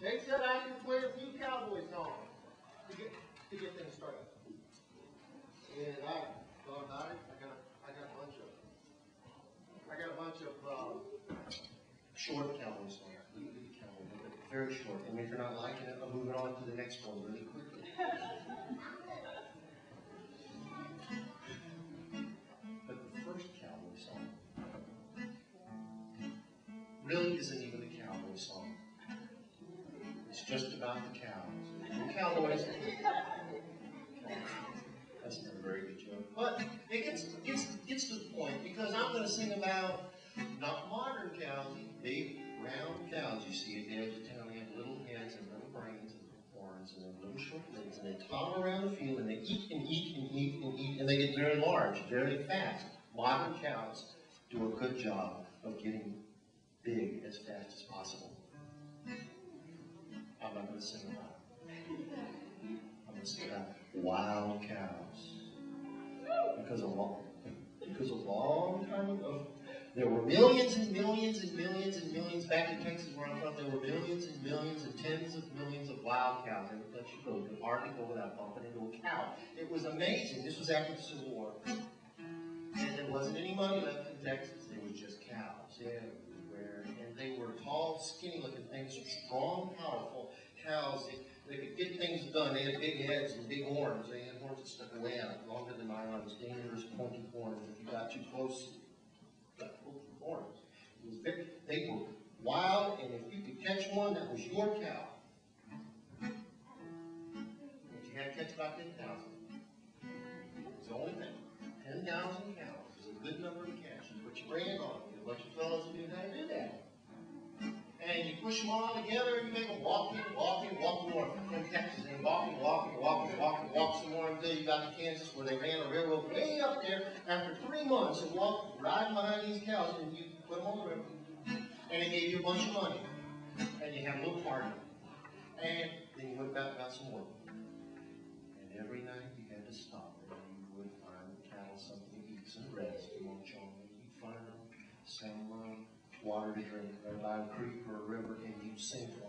They said I could play a few cowboy songs to get things started. And thought about it. I got a bunch of short cowboy songs. Cowboy, but very short. And if you're not liking it, I'm moving on to the next one really quickly. But the first cowboy song really isn't even a cowboy song. It's just about the cows. The cowboys. That's not a very good joke. But it gets to the point because I'm going to sing about not modern cows, big round cows you see at the edge of town. They have little heads and little brains and little horns and little short legs, and they toddle around the field and they eat and eat and eat and eat, and they get very large, very fast. Modern cows do a good job of getting big as fast as possible. I'm not going to sing about it. I'm going to sing about wild cows. Because a long time ago, there were millions and millions and millions and millions, back in Texas where I'm from, there were millions and millions and tens of millions of wild cows. Every place you go, you could hardly go without bumping into a cow. It was amazing. This was after the Civil War. And there wasn't any money left in Texas. There was just cows everywhere. And they were tall, skinny-looking things, strong, powerful cows. They could get things done. They had big heads and big horns. They had horns that stuck way out, longer than my arms, dangerous, pointy horns. If you got too close, you got pulled through horns. It was very, they were wild, and if you could catch one, that was your cow. But you had to catch about 10,000. It was the only thing. 10,000 cows is a good number to catch. You put your brand on it. You let your fellas who knew how to do that. And you push them all together, and you make them walk north from Texas, and walk some more until you got to Kansas, where they ran a railroad way up there after 3 months and riding behind these cows, and you put them on the river, and they gave you a bunch of money, and you had a little party, and then you went back and got some more. And every night you had to stop, and you would find the cattle something to eat, some rest, you want you'd find them some water to drink, or by a creek or a river, and you sing for them.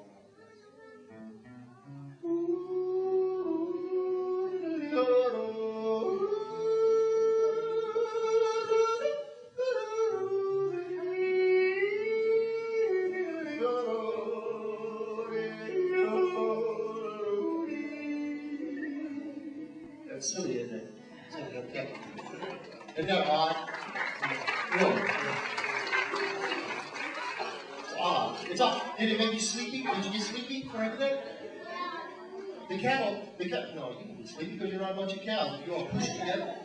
That's silly, isn't it? Isn't that odd? Really? It's off. Did it make you sleepy? Did you get sleepy for everything? The cattle, no, you can get sleepy because you're not a bunch of cows. If you all push together.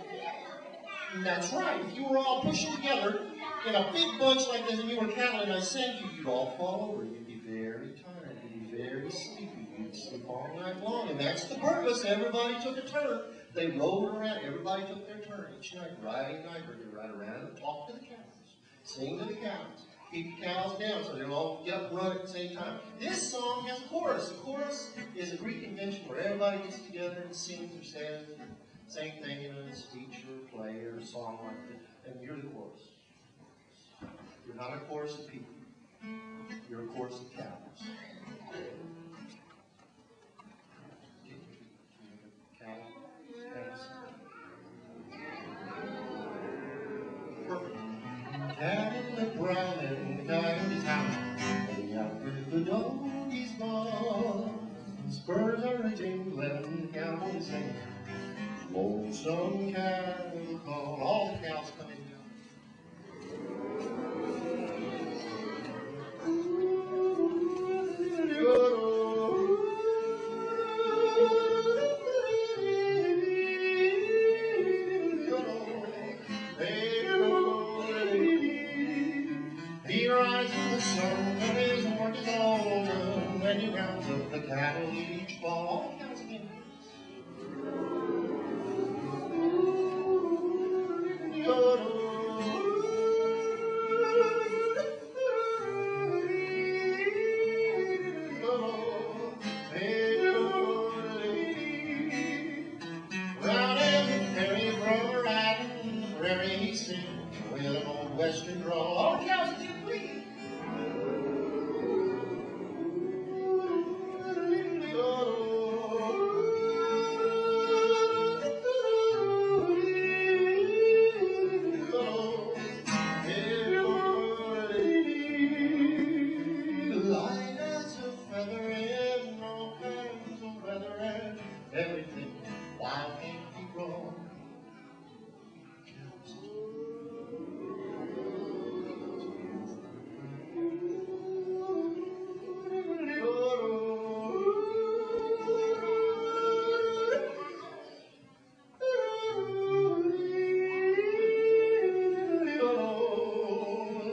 That's right. If you were all pushing together in a big bunch like this and you were cattle and I sang you, you'd all fall over. You'd be very tired. You'd be very sleepy. You'd sleep all night long. And that's the purpose. Everybody took a turn. They rolled around. Everybody took their turn each night, riding night, or they ride around and talk to the cows, sing to the cows. Keep the cows down so they'll all get up and run at the same time. This song has a chorus. The chorus is a Greek convention where everybody gets together and sings or says the same thing in a speech or play or a song like that. And you're the chorus. You're not a chorus of people. You're a chorus of cows. Perfect. Cattle brown and coyotes hound, and after the doggies bark, spurs are a jingling, cowboys sing, lonesome cattle call. All the cows come in. He rides in the sun and his horn is golden, and he rounds up the cattle each fall. All the cows again. prairie he sings, well, an old western drawl. All the cows are too free. Light as a feather in all kinds of weather and everything. Wild can't be wrong.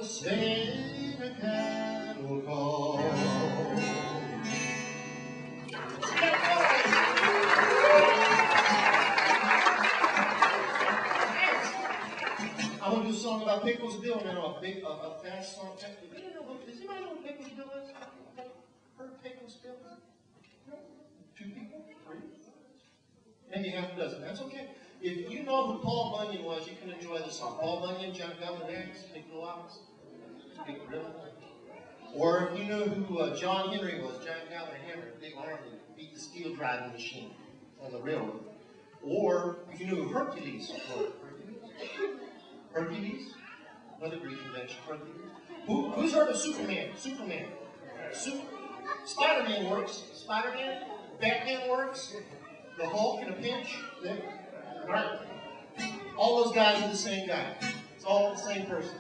Sing a cattle call. I want to do a song about Pickles Bill now, a fast song. Does anybody know what Pickles Bill is? Heard Pickles Bill? No? 2 people? 3? Maybe half a dozen. That's okay. If you know who Paul Bunyan was, you can enjoy the song. Paul Bunyan, John Galvin, Big Blue Eyes, Big Ribbon. Or if you know who John Henry was, John Galvin Henry, big arm that beat the steel driving machine on the railroad. Or if you know who Hercules was. Hercules? Another Greek invention. Hercules. Who's heard of Superman? Superman. Spider-Man works. Spider-Man. Batman works. The Hulk in a pinch. Right. All those guys are the same guy. It's all the same person.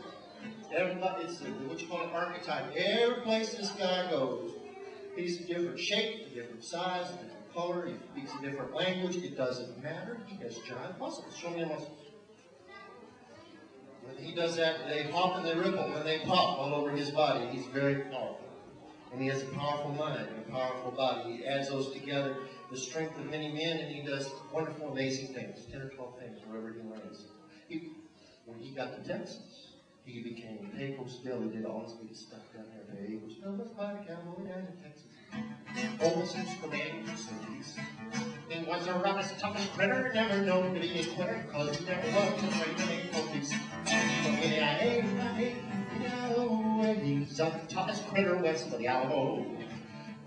Everybody, it's what you call an archetype. Every place this guy goes, he's a different shape, a different size, a different color. He speaks a different language. It doesn't matter. He has giant muscles. Show me the muscles. When he does that, they hop and they ripple. When they pop all over his body, he's very powerful. And he has a powerful mind and a powerful body. He adds those together, the strength of many men, and he does wonderful, amazing things. 10 or 12 things, wherever he lands. When he got to Texas, he became Pecos Bill. He did all this big stuff down there. Pecos Bill, let's buy a cowboy down in Texas. Almost Superman, cities. And was the roughest, toughest critter, never known to be a quitter, cause he never was afraid to make police. He's the toughest critter west of the Alamo.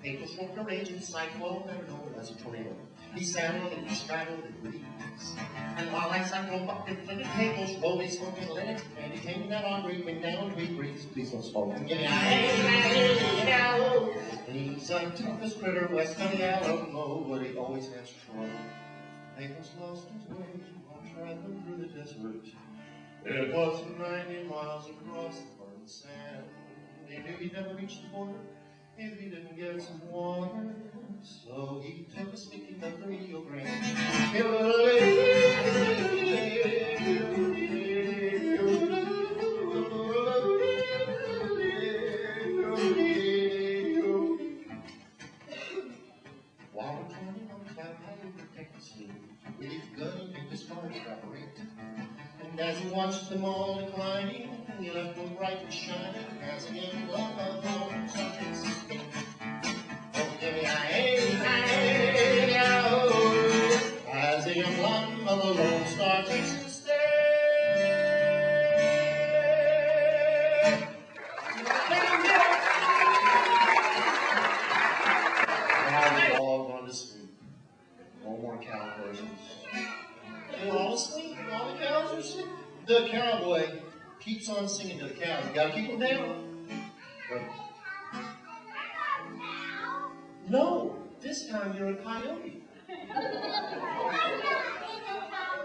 Pecos won't rage in cyclone, never known as a tornado. He saddled and he straddled and breathes. And while I cyclone up in the Pecos, slowly smoking limit, and he came that on went down to breeze. Please don't smoke. He's the toughest critter west of the Alamo, but he always has trouble. Pecos lost his way while traveling through the desert. It was 90 miles across the burning sand. He knew he'd never reach the border if he didn't get some water. So he took a sticky up the Rio Grande. While returning on the flat highway to Texas, with his gun and his car evaporate. And as he watched them all declining, he left them bright and shining, as a young love of home, such as oh, give me a hey, oh, as a young love of the Lone Star takes a step. Now we've all gone to sleep. No more cow versions. We're all asleep. All the cows are asleep. The cowboy keeps on singing to the cows. You gotta keep them down. But no, this time you're a coyote.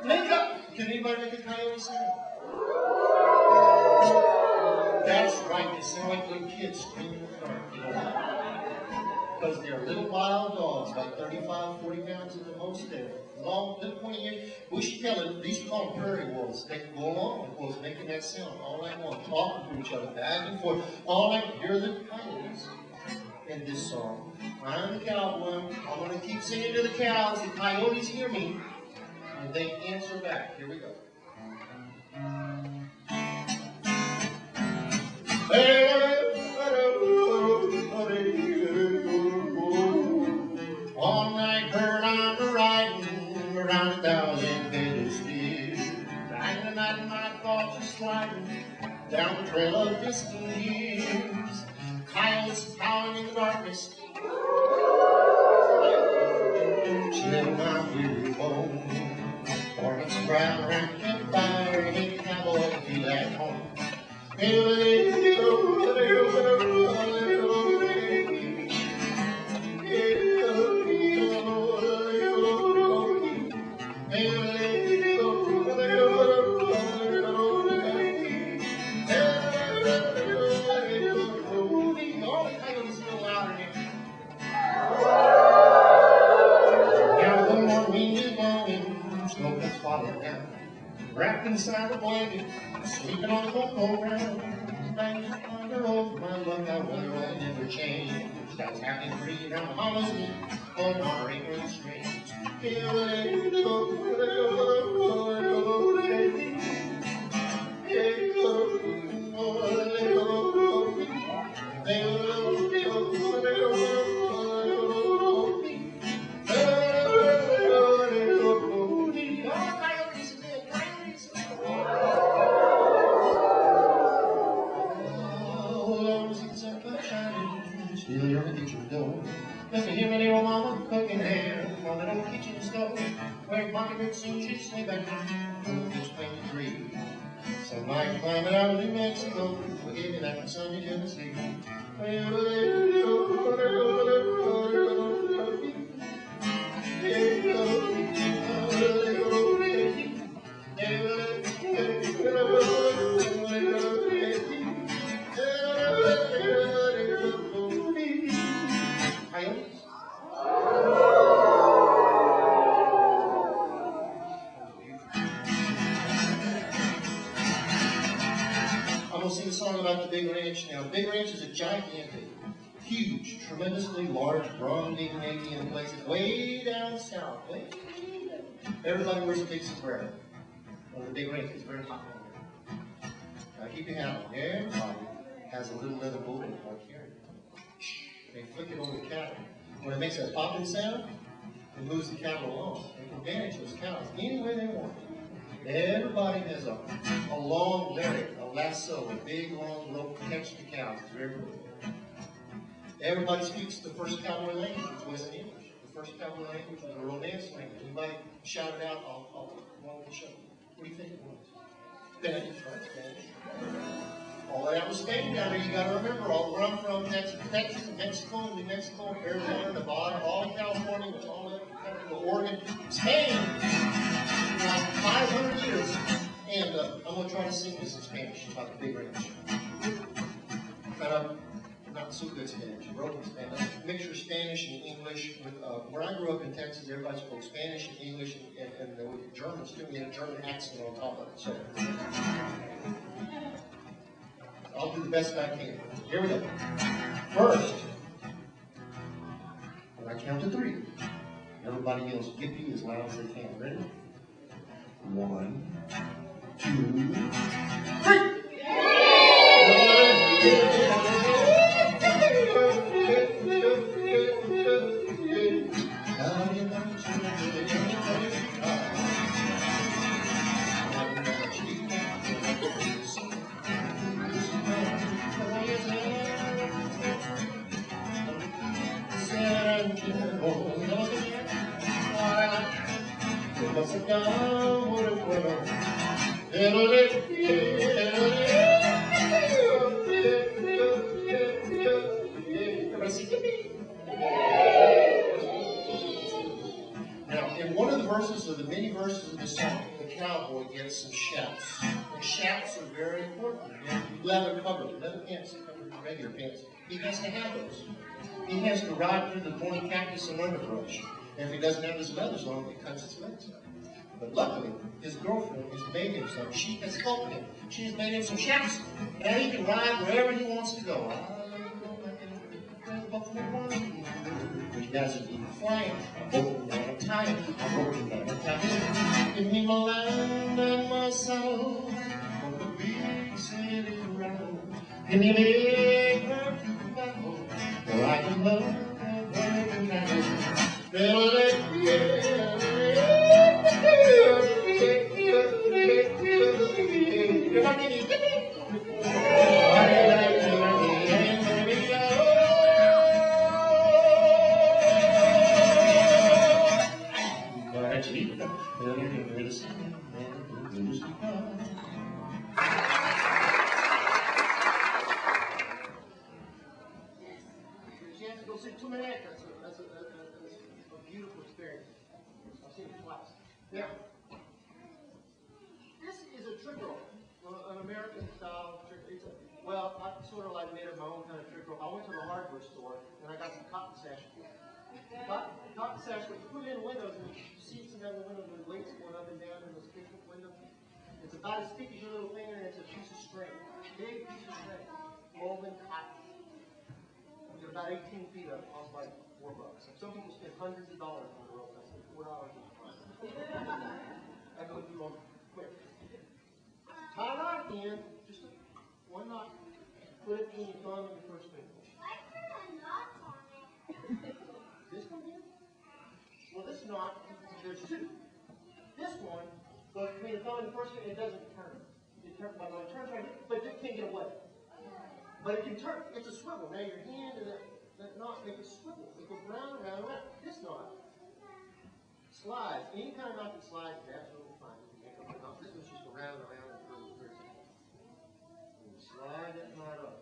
Make up. Can anybody make a coyote sing? That's right. They sound like little kids screaming in the dark. You know? Because they're little wild dogs, about 35, 40 pounds at the most. They're long, little pointy ears. Bushy tailed. These call them prairie wolves. They can go along with wolves, making that sound all night long, talking to each other back and forth. All night. Hear the coyotes in this song. I'm the cowboy. I'm going to keep singing to the cows. The coyotes hear me, and they answer back. Here we go. All night bird, I'm riding around 1,000 pages still. Riding the night in my my thoughts are sliding down the trail of distant years. Coyotes howling in the darkness, chill my weary bones. Hornets growl around the campfire, and a cowboy feel at home. Wrapped inside a blanket, sleeping on the cocoa ground. Things ponder over my luck, I wonder will it never change. I was happy and free down the hollows on our apron strings. Still you're at the kitchen door. Just to hear my little mama cooking there on that old kitchen stove. Where pocket books soon she'd stay back down, just plain to dream. Some might climb it out of New Mexico, forgive me that from Sunday, Tennessee. I'm going to sing a song about the Big Ranch now. Big Ranch is a gigantic, huge, tremendously large, bronze-digging Indian place way down south. Way down. Everybody wears a big sombrero. On the Big Ranch, it's very hot down there. Now keep your hat on. Everybody has a little leather bullet for carrying. They flick it over the cattle. When it makes that popping sound, it moves the cattle along. They can manage those cows any way they want. Everybody has a long lariat, a lasso, a big long rope to catch the cows. It's very good. Everybody speaks the first cowboy language, which wasn't English. The first cowboy language was a Romance language. Anybody shout it out? I'll show you. What do you think it was? Spanish, right? Spanish. All that was Spain down there. You got to remember, all where I'm from, Texas, Mexico, New Mexico, Arizona, Nevada, all California, which all that country, Oregon, Spain. 500 years. And I'm going to try to sing this in Spanish about the Big Ranch. But not so good Spanish, broken Spanish. Mixture of Spanish and English. Where I grew up in Texas, everybody spoke Spanish and English, and the Germans too. We had a German accent on top of it. So I'll do the best I can. Here we go. First, when I count to 3, everybody yells "Yippee" as loud as they can. Ready? 1, 2, 3. Now, in one of the verses, or the many verses of the song, the cowboy gets some shouts. And shouts are very important. Leather covered, leather pants covered regular pants. He has to have those. He has to ride through the thorny cactus and underbrush. And if he doesn't have his leathers on, it cuts his legs up. But luckily, his girlfriend has made him some. She has helped him. She has made him some shouts. Now he can ride wherever he wants to go. He doesn't even fly. I'm broken down, I'm tired. I'm broken down, I'm tired. Give me my land and my soul on the big city road. Give me a big perfume bottle where I can love and work and travel. You're not getting it. Chance to go see two minutes. That's a beautiful experience. I've seen it twice. Now, this is a trick roll, an American style trick. Well, I sort of like made up my own kind of trick roll. I went to the hardware store and I got some cotton sash. Cotton sash, but you put it in windows and you see some of the windows with weights going up and down in those big windows. It's about as thick as your little finger and it's a piece of string. Big piece of string. Woven cotton. It's about 18 feet up. It costs like $4. Some people spend hundreds of dollars on the rope. I spent $4 on it. I go through them quick. Tie a knot again. Just one knot. Put it between your thumb and your first finger. Why put a knot on it? This one here? Well, this knot, there's two. This one goes between the thumb and the first finger. It doesn't turn. It turns right here, but it can't get away. But it can turn. It's a swivel. Now your hand and that knot make a swivel. It goes round and round and round. This knot slides. Any kind of knot that slides is absolutely fine. You can make a knot. This one's just go round and round and through. And you slide that knot up.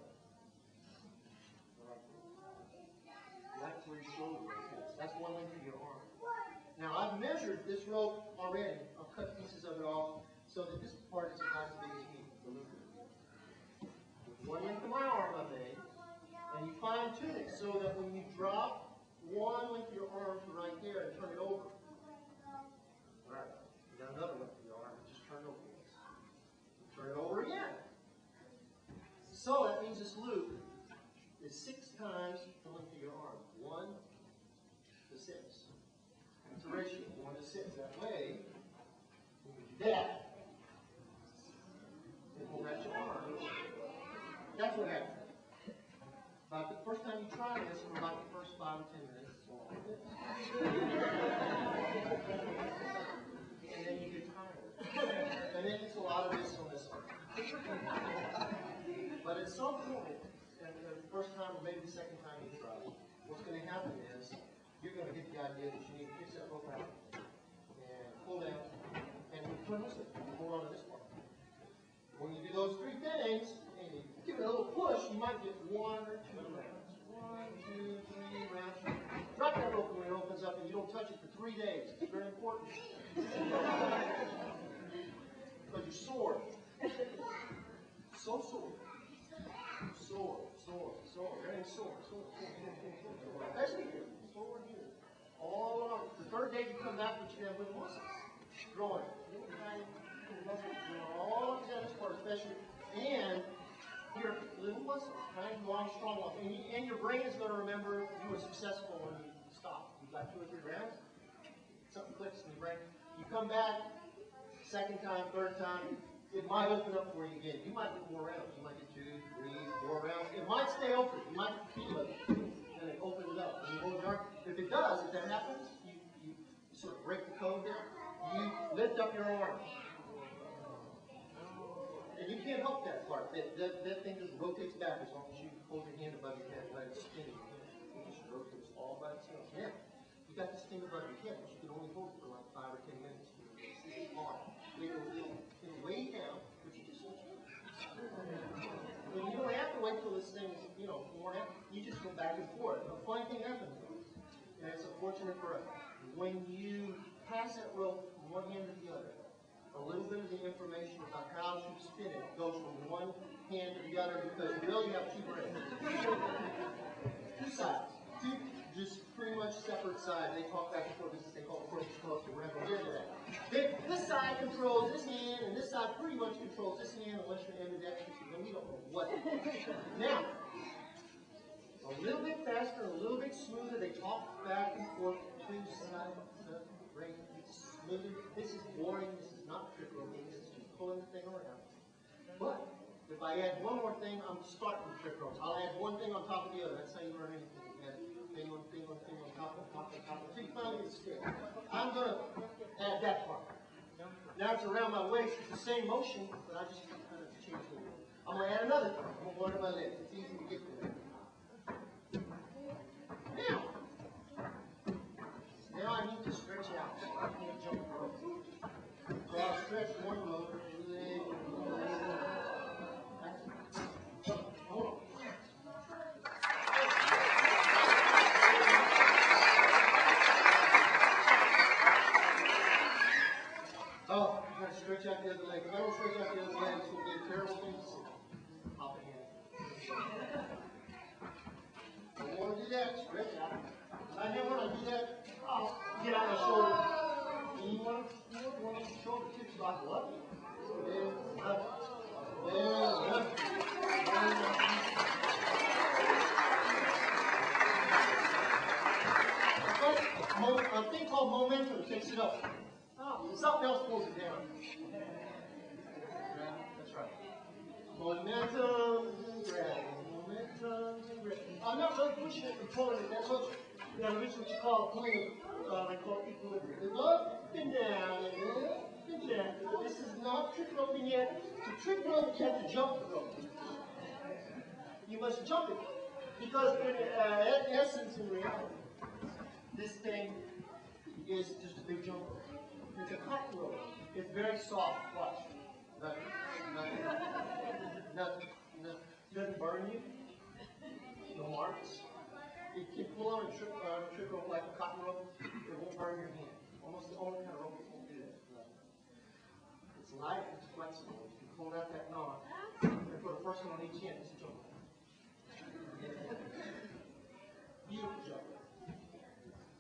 That's where your shoulder is. That's one length of your arm. Now I've measured this rope already. I've cut pieces of it off so that this part is about as big as me. One length of my arm I made, and you fine tune it so that when you drop one length of your arm to right there and turn it over. Alright, you got another length of your arm, just turn it over. Turn it over again. So that means this loop is 6 times the length of your arm. 1 to 6. It's a ratio, 1 to 6. That way, when you do that, it will match your arm. That's what happens. About the first time you try this, for about the first 5 or 10 minutes, it's all like this. And then you get tired. And then it's a lot of this on this one. But at some point, and the first time or maybe the second time you try, what's going to happen is you're going to get the idea that you need to fix that rope out and pull down and turn this way. You hold on to this part. When you do those 3 things, and you give it a little push, you might get 1 or 2 rounds. 1, 2, 3 rounds. Drop that rope when it opens up and you don't touch it for 3 days. It's very important. Because you're sore. So sore. Sore. Everything's sore. Especially here. Sore here. All along. The 3rd day you come back, but you have little muscles growing. All of that part, especially, and your little muscles, kind of long, strong ones. And your brain is going to remember you were successful when you stop. You've got 2 or 3 rounds, something clicks in your brain. You come back, 2nd time, 3rd time, it might open up for you again. You might get more rounds. You might get 2, 3, 4 rounds. It might stay open. You might feel it, and it opens it up. And you hold your arm. If it does, if that happens, you sort of break the code there. You lift up your arm. And you can't help that part. That thing just rotates back as long as you hold your hand above your head and let it spin in your hand. It just rotates all by itself. Now, you got this thing above your head, but you can only hold it for like 5 or 10 minutes. It's hard. It'll weigh down, but you just switch it. And you don't have to wait till this thing is, worn out. You just go back and forth. A funny thing happens, and it's unfortunate for us. When you pass that rope from one hand to the other, a little bit of the information about how to spin it goes from one hand to the other because you really have 2 brains. 2 sides. 2 just pretty much separate sides. They talk back and forth. This is they call corpus callosum. We're not going to get into that. This side controls this hand, and this side pretty much controls this hand unless you're ambidextrous. We don't know what. Now, a little bit faster, a little bit smoother. They talk back and forth. 2 sides of the brain. It's smoother. This is boring. This is not trick rotating. This is just pulling the thing around. But if I add one more thing, I'm starting trick ropes. I'll add one thing on top of the other. That's how you learn anything. You add thing on top until you finally get a stick. I'm going to add that part. Now it's around my waist. It's the same motion, but I just kind of change the world. I'm going to add another thing. I'm going to go to my legs. It's easy to get there. Now I need to stretch out. So I can't jump the rope. So I'll stretch one leg, leg. Hold on. Oh, you got to stretch out the other leg. If I don't stretch out the other leg, it's going to be a terrible thing to see. Hop ahead. Don't want to do that. Stretch out. I never want to do that. Oh, get out of the shoulder. And you want the shoulder tips like what? Then up. Then up. A thing called momentum takes it up. Something else pulls it down. That's right. Momentum, grab. Momentum, grab. I'm not really pushing it and pulling it that much. Now, this is what you call pulling, I call equilibrium. It's up and down, and up and down. This is not trick roping yet. To trick rope, you have to jump the rope. You must jump it. Because in essence, in reality, this thing is just a big jump rope. It's a cotton rope. It's very soft. Watch. Nothing. Doesn't burn you. No marks. It can pull on a trick rope like a cotton rope. It won't burn your hand. Almost the only kind of rope that won't do that. It's light. It's flexible. You can pull out that knot and put a person on each end. It's a jump rope. Beautiful jump rope.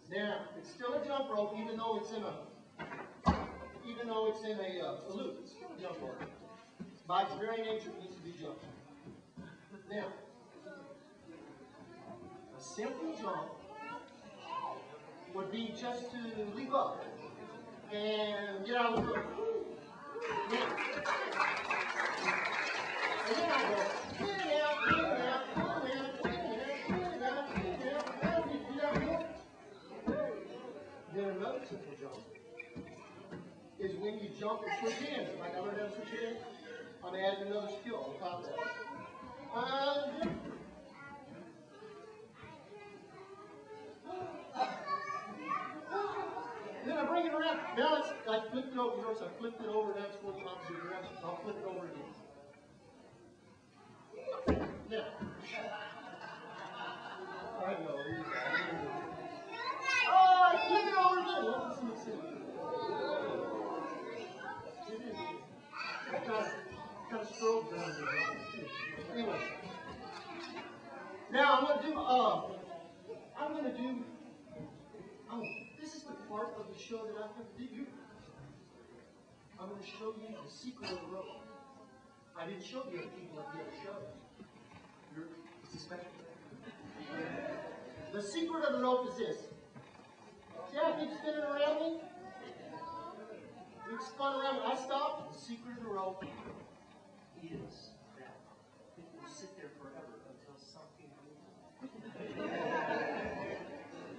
Now, it's still a jump rope, even though it's in a loop. It's still a jump rope. By its very nature, it needs to be jumped. Now, a simple jump would be just to leap up and get out of the rope. And then I go, in and out, in and out, in and out, in and out, in and out, in and out. Then another simple jump is when you jump and switch hands. Like I learned how to switch hands, I'm adding another skill on top of that. Then I bring it around. Now it's I flipped it over. You notice I flipped it over. Now it's going the opposite direction. I'll flip it over again. Now, I know. Oh, I flip it over again. Kind of stroke down there. Anyway. Now I'm going to do, this is the part of the show that I have to do. I'm going to show you the secret of the rope. I didn't show you other people like the other show. It's a special thing. The secret of the rope is this. See how it keeps spinning around me? It's spun around me. I stop. The secret of the rope is that it will sit there forever until something moves.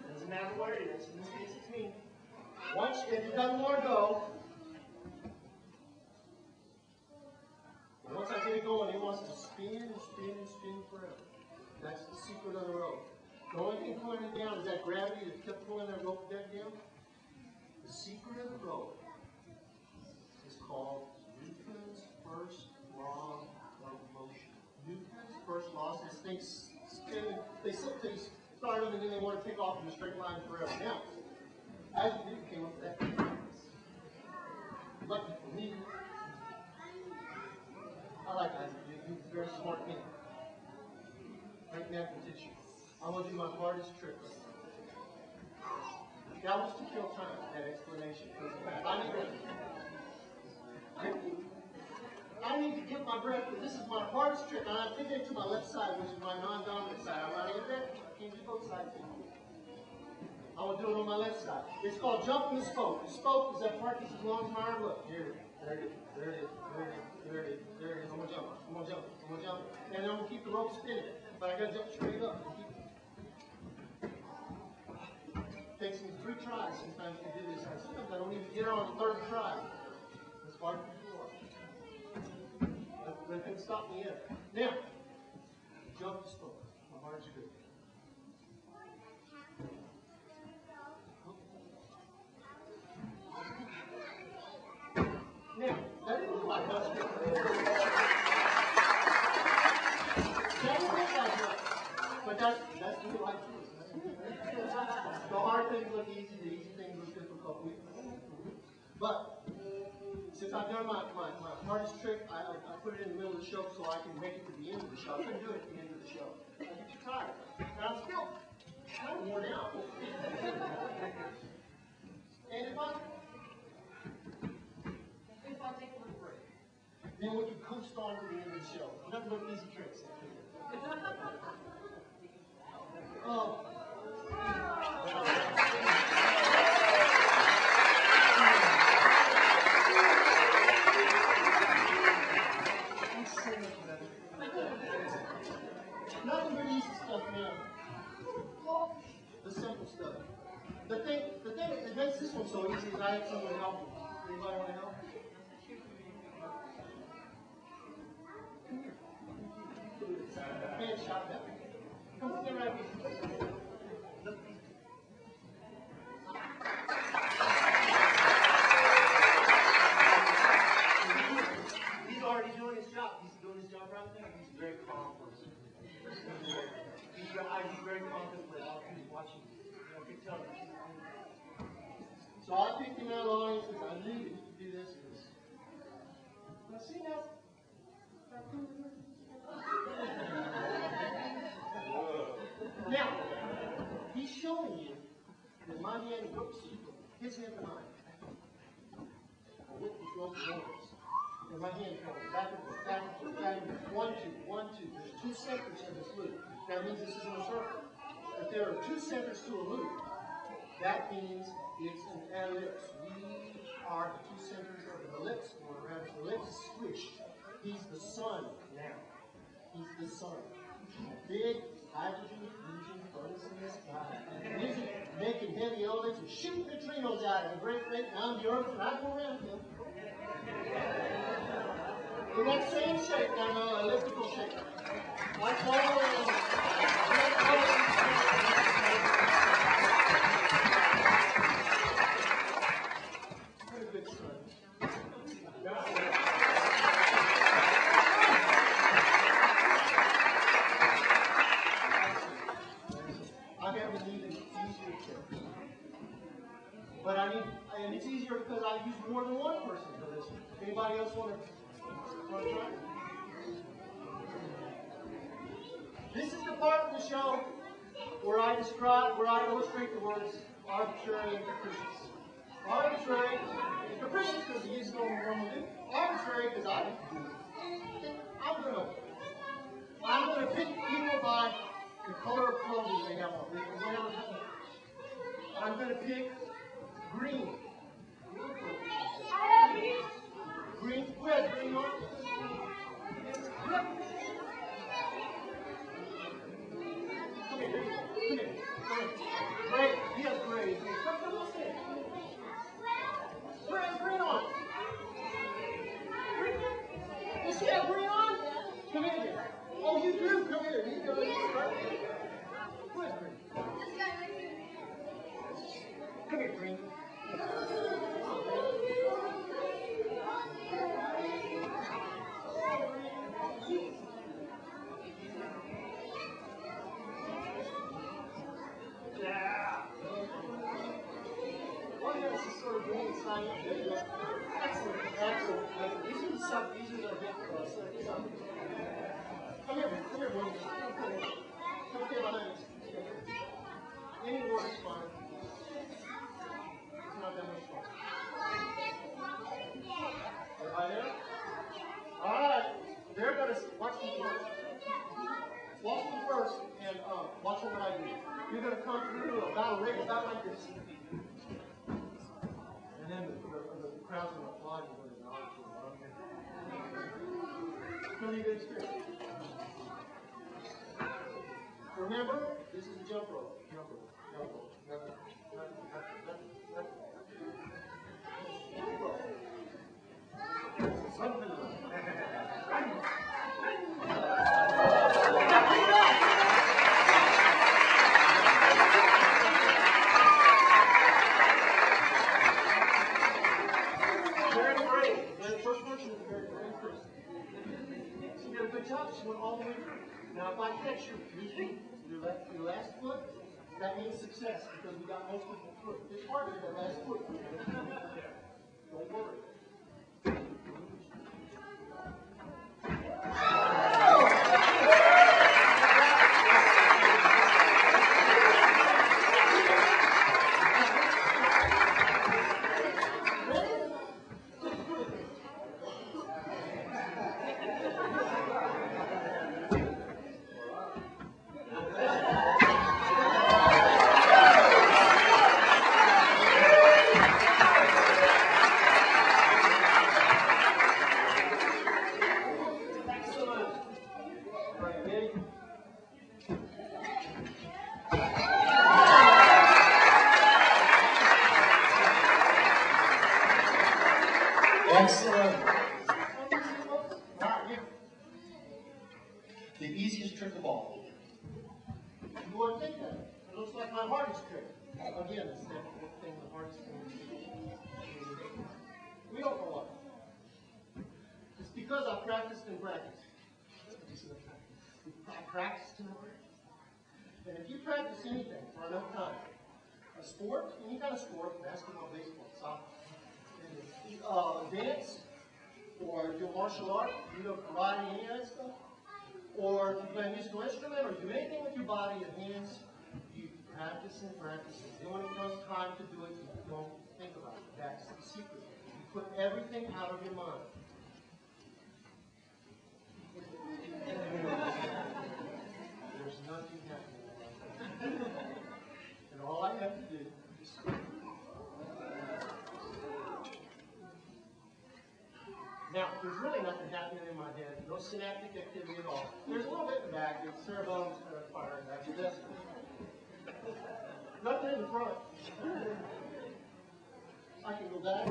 Doesn't matter what it is. In this case, it's me. Once, if it doesn't want to go, once I get it going, it wants to spin and spin and spin forever. That's the secret of the rope. The only thing pulling it down is that gravity that kept pulling that rope back down. The secret of the rope is called Newton's first law of motion. Newton's first law says things spin, they start them and then they want to take off in a straight line forever. Now, as Newton came up with that, lucky for me, I like Isaac Newton. He's a very smart man. Great mathematician. I'm going to do my hardest trick. That was to kill time, that explanation. I need to get my breath, but this is my hardest trick. And I'm taking it to my left side, which is my non-dominant side. I'm not in there. I can't do both sides. I will do it on my left side. It's called jumping the spoke. The spoke is that part that's as long as my arm. Look, here it is. There it is. There it is. There it is. There it is. There it is. I'm going to jump. I'm going to jump. I'm going to jump. And then I'm going to keep the rope spinning. But I got to jump straight up. It takes me 3 tries sometimes to do this. Sometimes I don't even get it on the 3rd try. It's hard to do. But stop me in. Now, jump the slope. How hard you do? Now, that didn't look like much. That didn't look like much. But that's really like this. The hard things look easy, the easy things look difficult. But since I've done my hardest trick, I put it in the middle of the show so I can make it to the end of the show. I couldn't do it at the end of the show. I get too tired. But I'm still kind of worn out. And if I take a little break, then we can coast on to the end of the show. Nothing but easy tricks. Oh. Nothing but easy stuff now. The simple stuff. The thing that makes this one so easy is I had someone help me. Anybody want to help? Man, shot that. Come stand right here. He's already doing his job. He's doing his job right there. He's a very calm person. He's very contemplative. He's watching. I can tell you. So I picked him out on him since I knew that he could do this. Now see now. Now, he's showing you that my hand hooks his hand behind. I whip these ropes over. And my hand comes back and forth, back and forth, back and forth. 1, 2, 1, 2. There's 2 centers to this loop. That means this isn't a circle. If there are 2 centers to a loop, that means it's an ellipse. We are the 2 centers of an ellipse. Whereas the ellipse is squished. He's the sun now. He's the sun. Big hydrogen fusion furnace in the sky. Music making heavy elements and shooting neutrinos out of the great rate. I'm the earth and I go around him. In that same shape, now no elliptical shape. Like all what a good son. I have an even easier trick. But and it's easier because I use more than one person for this. Anybody else want to try? This is the part of the show where I illustrate the words arbitrary and capricious. Arbitrary and capricious because he is going to normally do. Arbitrary because I do. I'm gonna pick people by the color of clothing they have on. I'm gonna pick green. Green. Who has green on? Come here. Gray. He has gray. Come on, stand. Who has green on? Does he have green on? Come here. Oh, you do. Come here. You go. Who has green? Come here, green. Excellent. These are the stuff. These are the big stuff. Come here, boy. Come stay behind us. Any word is fine. It's not that much fun. Everybody there? All right. They're gonna watch me first. Watch me first, and watch what I do. You're gonna come through about a rate about like this. And then the crowd's going to applaud you when it's not. It's going to be a good experience. Remember, this is a jump rope. Jump rope. Jump rope. Jump rope. Something. did a good job. She went all the way through. Now, if I catch your last foot, that means success because we got most of the foot. It's hard to get that last foot. Don't worry. Excellent. The easiest trick of all. You want to think that? It looks like my hardest trick. Again, it's that thing, the hardest thing. We don't know what. It's because I practiced and practiced. I practiced and practiced. And if you practice anything for enough time, a sport, any kind of sport, basketball, baseball, soccer, dance, or do martial art, karate, any of that stuff, or if you play a musical instrument, or do anything with your body, your hands, you practice and practice. And when it comes time to do it, you don't think about it. That's the secret. You put everything out of your mind. There's nothing happening. And all I have to do is now, there's really nothing happening in my head, no synaptic activity at all. There's a little bit in the back, it's cerebellum firing back to this. Nothing in the front. I can go back.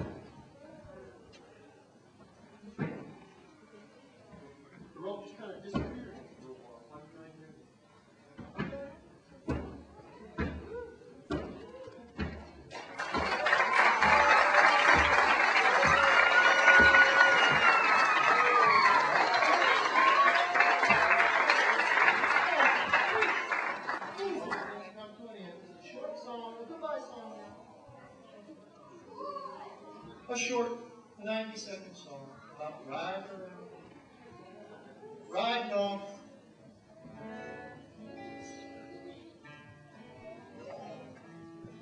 The rope just kind of disappeared. A short 90-second song about riding off.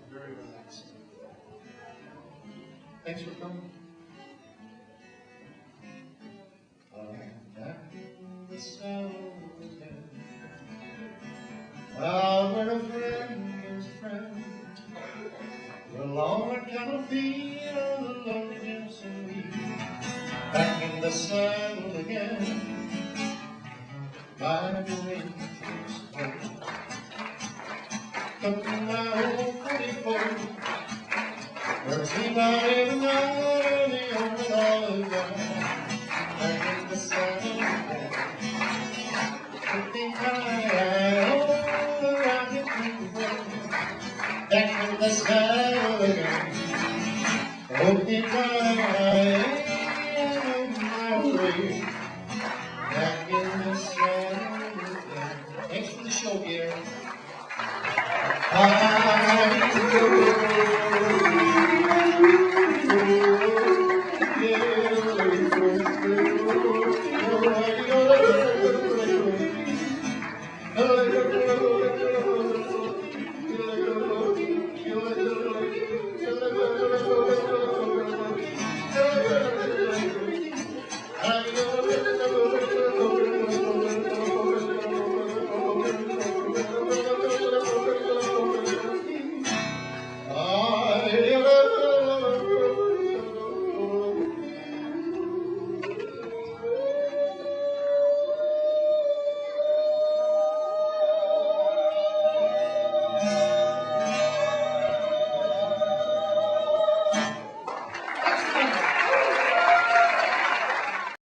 Very relaxing. Thanks for coming. Back in the saddle again. Well, we're a friend is a friend. We'll all kind of feel the loneliness and we back in the saddle again. Riding away up to my old 44. First thing I ever know, the only love back in the saddle again. Looking high over the rocket back in the saddle again. Looking high.